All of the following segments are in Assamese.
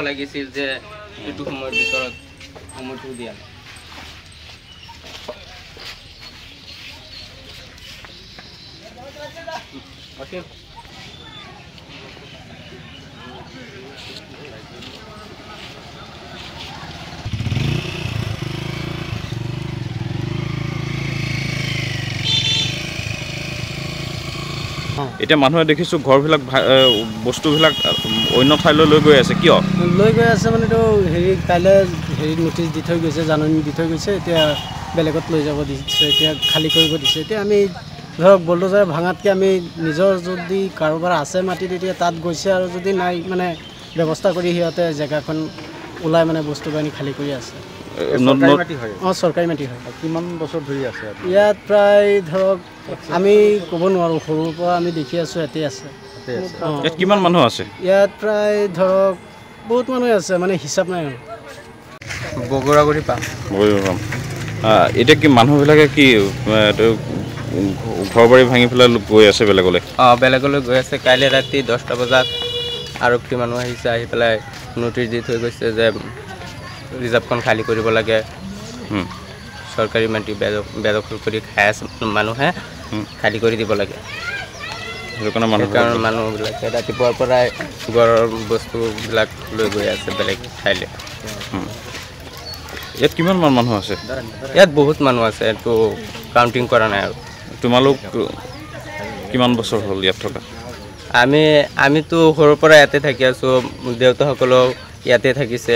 লাগিছিল যে এইটো সময়ৰ ভিতৰত সময়টো দিয়া ওকে এতিয়া মানুহে দেখিছো ঘৰবিলাক বস্তুবিলাক অন্য ঠাইলৈ লৈ গৈ আছে কিয় লৈ গৈ আছে মানে তো হেৰি কাইলৈ হেৰি নটিচ দি থৈ গৈছে জাননী দি থৈ গৈছে এতিয়া বেলেগত লৈ যাব দিছে এতিয়া খালী কৰিব দিছে এতিয়া আমি ধৰক বলডোজাৰ ভাঙাতকৈ আমি নিজৰ যদি কাৰোবাৰ আছে মাটি তেতিয়া তাত গৈছে আৰু যদি নাই মানে ব্যৱস্থা কৰি সিহঁতে জেগাখন ওলাই মানে বস্তু বাহিনী খালী কৰি আছে চৰকাৰী মাটি হয় কিমান বছৰ ধৰি আছে ইয়াত প্ৰায় ধৰক আমি ক'ব নোৱাৰোঁ সৰুৰ পৰা আমি দেখি আছোঁ ইয়াতে আছে ইয়াত কিমান মানুহ আছে ইয়াত প্ৰায় ধৰক বহুত মানুহ আছে মানে হিচাপ নাই আৰু বগৰাগুৰি পাম এতিয়া কি মানুহবিলাকে কি ঘৰ বাৰী ভাঙি পেলাই গৈ আছে বেলেগলৈ বেলেগলৈ গৈ আছে কাইলৈ ৰাতি 10টা বজাত আৰক্ষী মানুহ আহিছে আহি পেলাই নটিচ দি থৈ গৈছে যে ৰিজাৰ্ভখন খালী কৰিব লাগে চৰকাৰী মাটি বেদখল কৰি খাই আছে মানুহে খালী কৰি দিব লাগে সেইকাৰণে মানুহবিলাকে ৰাতিপুৱাৰ পৰাই ঘৰৰ বস্তুবিলাক লৈ গৈ আছে বেলেগ ঠাইলৈ ইয়াত কিমান মানুহ আছে ইয়াত বহুত মানুহ আছে এইটো কাউণ্টিং কৰা নাই আৰু তোমালোক কিমান বছৰ হ'ল ইয়াত থকা আমিতো সৰুৰ পৰা ইয়াতে থাকি আছোঁ দেউতাসকলেও ইয়াতে থাকিছে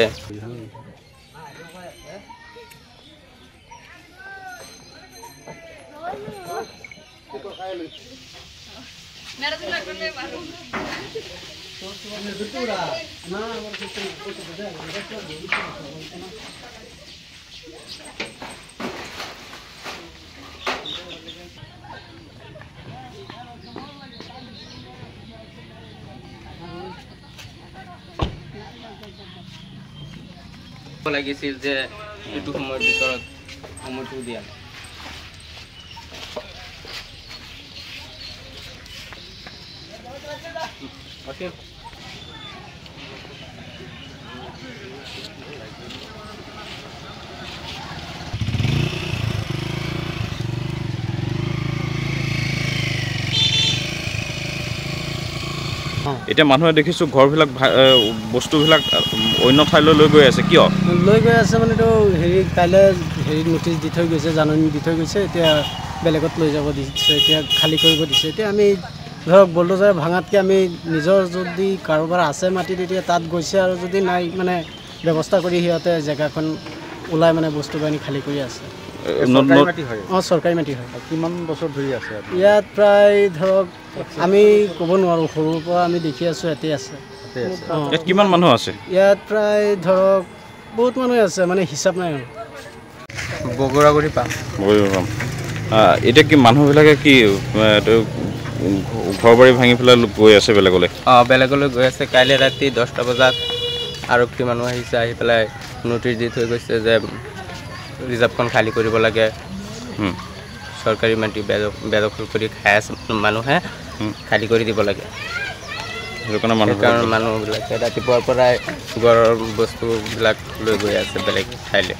লাগিছিল যে এইটো সময়ৰ ভিতৰত সময়টো দিয়া ওকে এতিয়া মানুহে দেখিছো ঘৰবিলাক বস্তুবিলাক অন্য ঠাইলৈ লৈ গৈ আছে কিয় লৈ গৈ আছে মানে তো হেৰি কাইলৈ হেৰি নটিচ দি থৈ গৈছে জাননী দি থৈ গৈছে এতিয়া বেলেগত লৈ যাব দিছে এতিয়া খালী কৰিব দিছে এতিয়া আমি ধৰক বলডোজাৰ ভাঙাতকৈ আমি নিজৰ যদি কাৰোবাৰ আছে মাটি তেতিয়া তাত গৈছে আৰু যদি নাই মানে ব্যৱস্থা কৰি সিহঁতে জেগাখন ওলাই মানে বস্তু বাহিনী খালী কৰি আছে চৰকাৰী মাটি হয় কিমান বছৰ ধৰি আছে ইয়াত প্ৰায় ধৰক আমি ক'ব নোৱাৰোঁ সৰুৰ পৰা আমি দেখি আছোঁ ইয়াতে আছে ইয়াত কিমান মানুহ আছে ইয়াত প্ৰায় ধৰক বহুত মানুহ আছে মানে হিচাপ নাই আৰু বগৰাগুৰি পাম এতিয়া কি মানুহবিলাকে কি ঘৰ বাৰী ভাঙি পেলাই গৈ আছে বেলেগলৈ বেলেগলৈ গৈ আছে কাইলৈ ৰাতি 10টা বজাত আৰক্ষী মানুহ আহিছে আহি পেলাই নটিচ দি থৈ গৈছে যে ৰিজাৰ্ভখন খালী কৰিব লাগে চৰকাৰী মাটি বেদখল কৰি খাই আছে মানুহে খালী কৰি দিব লাগে সেইকাৰণে মানুহবিলাকে ৰাতিপুৱাৰ পৰাই ঘৰৰ বস্তুবিলাক লৈ গৈ আছে বেলেগ ঠাইলৈ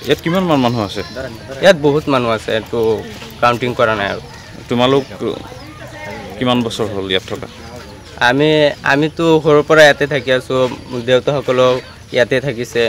ইয়াত কিমান মানুহ আছে ইয়াত বহুত মানুহ আছে এইটো কাউণ্টিং কৰা নাই আৰু তোমালোক কিমান বছৰ হ'ল ইয়াত থকা আমিতো সৰুৰ পৰা ইয়াতে থাকি আছোঁ দেউতাসকলেও ইয়াতে থাকিছে